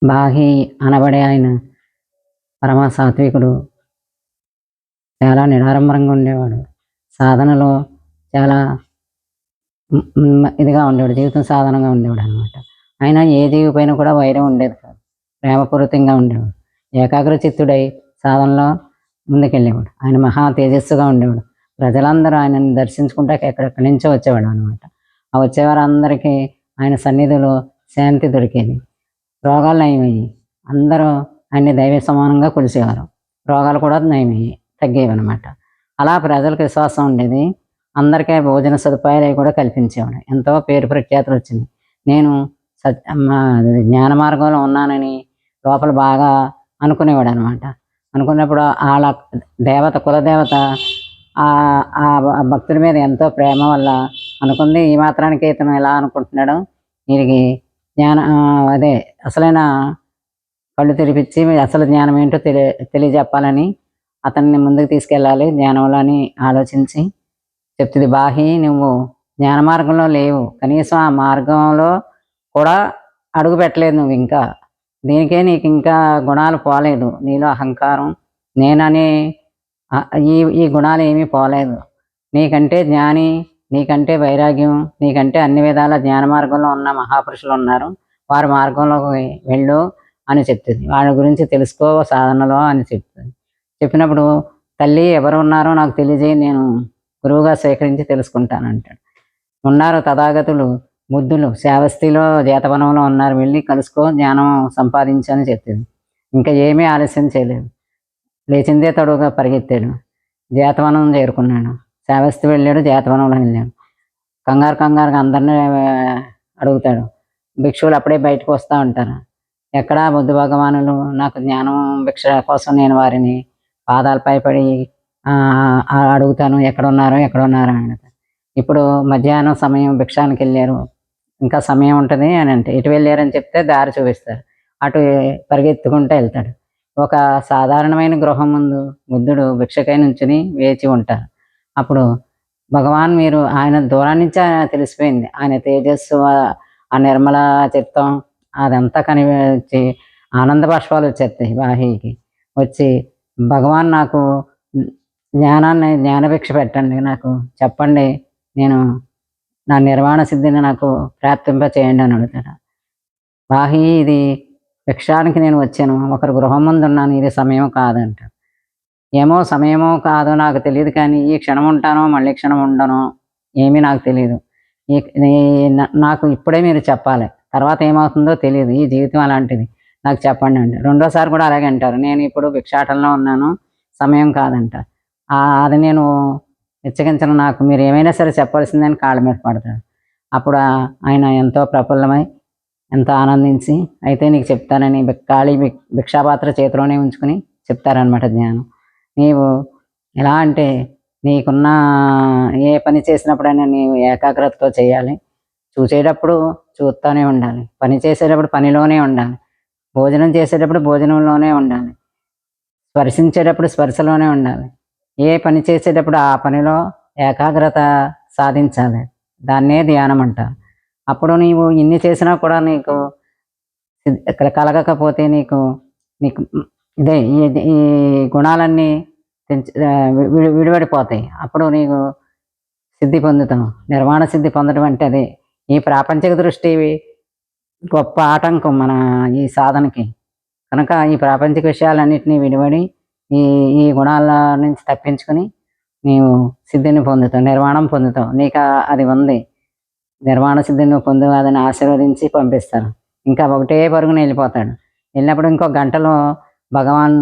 బాహి అనబడే ఆయన పరమ సాత్వికుడు. చాలా నిరాడంబరంగా ఉండేవాడు. సాధనలో చాలా ఇదిగా ఉండేవాడు. జీవితం సాధనంగా ఉండేవాడనమాట. ఆయన ఏ జీవి పైన కూడా వైరం ఉండేది కాదు. ప్రేమపూరితంగా ఉండేవాడు. ఏకాగ్రచిత్తుడై సాధనలో ముందుకెళ్ళేవాడు. ఆయన మహా తేజస్సుగా ఉండేవాడు. ప్రజలందరూ ఆయనని దర్శించుకుంటాక ఎక్కడెక్కడి నుంచో వచ్చేవాడు అనమాట. ఆ వచ్చేవారందరికీ ఆయన సన్నిధిలో శాంతి దొరికేది. రోగాలు నయమయ్యాయి. అందరూ ఆయన్ని దైవ సమానంగా కొలిసేవారు. రోగాలు కూడా నయమయ్యాయి, తగ్గేవన్నమాట. అలా ప్రజలకు విశ్వాసం ఉండేది. అందరికీ భోజన సదుపాయాలు అవి కూడా కల్పించేవాడు. ఎంతో పేరు ప్రఖ్యాతులు వచ్చినాయి. నేను జ్ఞాన మార్గంలో ఉన్నానని లోపల బాగా అనుకునేవాడు అనమాట. అనుకున్నప్పుడు వాళ్ళ దేవత కులదేవత ఆ భక్తుడి మీద ఎంతో ప్రేమ వల్ల అనుకుంది, ఈ మాత్రానికి ఇతను ఎలా అనుకుంటున్నాడు, వీరికి జ్ఞాన అదే అసలైన కళ్ళు తెరిపించి అసలు జ్ఞానం ఏంటో తెలియజెప్పాలని అతన్ని ముందుకు తీసుకెళ్ళాలి జ్ఞానంలో అని ఆలోచించి చెప్తుంది. బాహి, నువ్వు జ్ఞాన మార్గంలో లేవు, కనీసం ఆ మార్గంలో కూడా అడుగు పెట్టలేదు నువ్వు ఇంకా. దీనికే నీకు ఇంకా గుణాలు పోలేదు. నీలో అహంకారం, నేననే ఈ ఈ గుణాలు ఏమీ పోలేదు. నీకంటే జ్ఞాని, నీకంటే వైరాగ్యం, నీకంటే అన్ని విధాల జ్ఞాన మార్గంలో ఉన్న మహాపురుషులు ఉన్నారు. వారి మార్గంలోకి వెళ్ళు అని చెప్తుంది. వాళ్ళ గురించి తెలుసుకో సాధనలో అని చెప్తుంది. చెప్పినప్పుడు తల్లి ఎవరు ఉన్నారో నాకు తెలియజేయి, నేను గురువుగా స్వీకరించి తెలుసుకుంటానంటాడు. ఉన్నారు తథాగతులు బుద్ధులు శ్రావస్తిలో జీతవనంలో ఉన్నారు, వెళ్ళి కలుసుకో, జ్ఞానం సంపాదించని చెప్తుంది. ఇంకా ఏమీ ఆలస్యం చేయలేదు. లేచిందే తడుగా పరిగెత్తాడు. జీతవనం చేరుకున్నాడు. శ్రావస్తి వెళ్ళాడు, జీతవనంలో వెళ్ళాడు. కంగారుగా అందరినీ అడుగుతాడు. భిక్షువులు అప్పుడే బయటకు వస్తూ ఉంటారు. ఎక్కడా బుద్ధ భగవానులు, నాకు జ్ఞానం భిక్ష కోసం నేను వారిని పాదాలపై పడి అడుగుతాను, ఎక్కడున్నారో అని. ఇప్పుడు మధ్యాహ్నం సమయం భిక్షానికి వెళ్ళారు, ఇంకా సమయం ఉంటుంది అని అంటే, ఎటు వెళ్ళారని చెప్తే దారి చూపిస్తారు. అటు పరిగెత్తుకుంటూ వెళ్తాడు. ఒక సాధారణమైన గృహం ముందు బుద్ధుడు భిక్షకై నుంచుని వేచి ఉంటారు. అప్పుడు భగవాన్ మీరు ఆయన దూరం నుంచి తెలిసిపోయింది. ఆయన తేజస్సు, ఆ నిర్మల చిత్తం అదంతా కనిపించి ఆనంద బాష్పాలు వచ్చేస్తాయి బాహీకి. వచ్చి భగవాన్ నాకు జ్ఞానభిక్ష పెట్టండి, నాకు చెప్పండి, నేను నా నిర్వాణ సిద్ధిని నాకు ప్రాప్తింప చేయండి అని అడుగుతాడు. బాహి, ఇది భిక్షానికి నేను వచ్చాను, ఒకరు గృహం ముందు ఉన్నాను, ఇది సమయం కాదంట. ఏమో సమయమో కాదో నాకు తెలియదు, కానీ ఈ క్షణం ఉంటానో మళ్ళీ క్షణం ఉండనో ఏమీ నాకు తెలియదు. నాకు ఇప్పుడే మీరు చెప్పాలి, తర్వాత ఏమవుతుందో తెలియదు, ఈ జీవితం అలాంటిది, నాకు చెప్పండి అండి. రెండోసారి కూడా అలాగే అంటారు, నేను ఇప్పుడు భిక్షాటంలో ఉన్నాను, సమయం కాదంట. అది నేను హెచ్చరించను, నాకు మీరు ఏమైనా సరే చెప్పాల్సిందని కాళ్ళ మీద పడతాడు. అప్పుడు ఆయన ఎంతో ప్రఫుల్లమై ఎంతో ఆనందించి, అయితే నీకు చెప్తానని ఖాళీ భిక్షాపాత్ర చేతిలోనే ఉంచుకుని చెప్తారనమాట జ్ఞానం. నీవు ఎలా అంటే, నీకున్న ఏ పని చేసినప్పుడైనా నీవు ఏకాగ్రతతో చేయాలి. చూసేటప్పుడు చూస్తూనే ఉండాలి, పని చేసేటప్పుడు పనిలోనే ఉండాలి, భోజనం చేసేటప్పుడు భోజనంలోనే ఉండాలి, స్పర్శించేటప్పుడు స్పర్శలోనే ఉండాలి. ఏ పని చేసేటప్పుడు ఆ పనిలో ఏకాగ్రత సాధించాలి. దాన్నే ధ్యానం అంటారు. అప్పుడు నీవు ఇన్ని చేసినా కూడా నీకు కలగకపోతే నీకు ఇదే ఈ గుణాలన్నీ విడిపడిపోతాయి. అప్పుడు నీకు సిద్ధి పొందుతావు. నిర్వాణ సిద్ధి పొందడం అంటే అదే. ఈ ప్రాపంచిక దృష్టి గొప్ప ఆటంకం మన ఈ సాధనకి. కనుక ఈ ప్రాపంచిక విషయాలన్నింటినీ విడిపడి ఈ ఈ గుణాల నుంచి తప్పించుకొని నీవు సిద్ధిని పొందుతావు, నిర్వాణం పొందుతావు. నీకు అది ఉంది, నిర్వాణ సిద్ధిని నువ్వు పొందు, అదని ఆశీర్వదించి పంపిస్తారు. ఇంకా ఒకటే పరుగున వెళ్ళిపోతాడు. వెళ్ళినప్పుడు ఇంకో గంటలో భగవాన్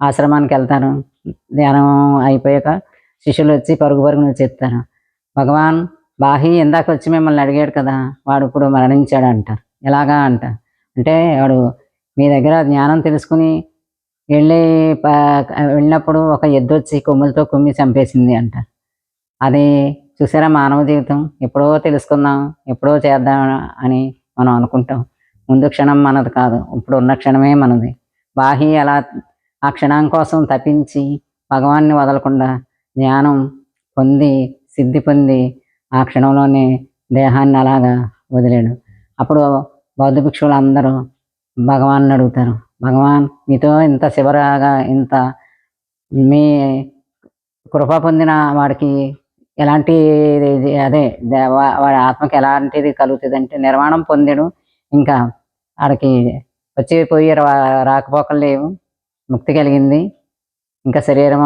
ఆశ్రమానికి వెళ్తారు. ధ్యానం అయిపోయాక శిష్యులు వచ్చి పరుగున చెప్తారు, భగవాన్ బాహి ఇందాక వచ్చి మిమ్మల్ని అడిగాడు కదా, వాడు ఇప్పుడు మరణించాడు అంటారు. ఎలాగా అంటారు అంటే, వాడు మీ దగ్గర జ్ఞానం తెలుసుకుని వెళ్ళినప్పుడు ఒక ఎద్దు వచ్చి కొమ్ములతో కుమ్మి చంపేసింది అంటారు. అది చూసారా, మానవ జీవితం ఎప్పుడో తెలుసుకుందాం, ఎప్పుడో చేద్దాం అని మనం అనుకుంటాం. ముందు క్షణం మనది కాదు, ఇప్పుడు ఉన్న క్షణమే మనది. బాహి అలా ఆ క్షణం కోసం తప్పించి భగవాన్ని వదలకుండా జ్ఞానం పొంది సిద్ధి పొంది ఆ క్షణంలోనే దేహాన్ని అలాగా వదిలాడు. అప్పుడు బౌద్ధ భిక్షువులు అందరూ భగవాన్ అడుగుతారు, భగవాన్ మీతో ఇంత శివరాగా ఇంత మీ కృప పొందిన వాడికి ఎలాంటి అదే వాడి ఆత్మకి ఎలాంటిది కలుగుతుంది అంటే నిర్వాణం పొందాడు, ఇంకా వాడికి వచ్చి పోయి రాకపోకలు లేవు, ముక్తి కలిగింది, ఇంకా శరీరం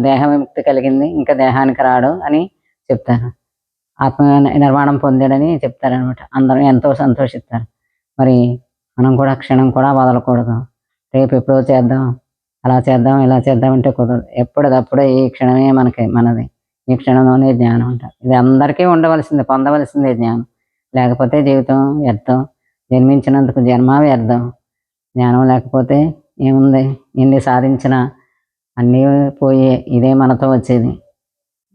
దేహం ముక్తి కలిగింది, ఇంకా దేహానికి రాడు అని చెప్తారు. ఆత్మ నిర్వాణం పొందాడని చెప్తారనమాట. అందరూ ఎంతో సంతోషిస్తారు. మరి మనం కూడా క్షణం కూడా వదలకూడదు. రేపు ఎప్పుడో చేద్దాం, అలా చేద్దాం, ఇలా చేద్దాం అంటే కుదరదు. ఎప్పటికప్పుడే ఈ క్షణమే మనది. ఈ క్షణంలోనే జ్ఞానం ఉంటుంది. ఇది అందరికీ ఉండవలసింది, పొందవలసిందే జ్ఞానం. లేకపోతే జీవితం వ్యర్థం, జన్మించినందుకు జన్మ వ్యర్థం. జ్ఞానం లేకపోతే ఏముంది, ఎన్ని సాధించినా అన్నీ పోయే. ఇదే మనతో వచ్చేది.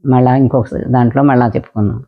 మళ్ళీ ఇంకొక దాంట్లో మళ్ళీ చెప్పుకుందాం.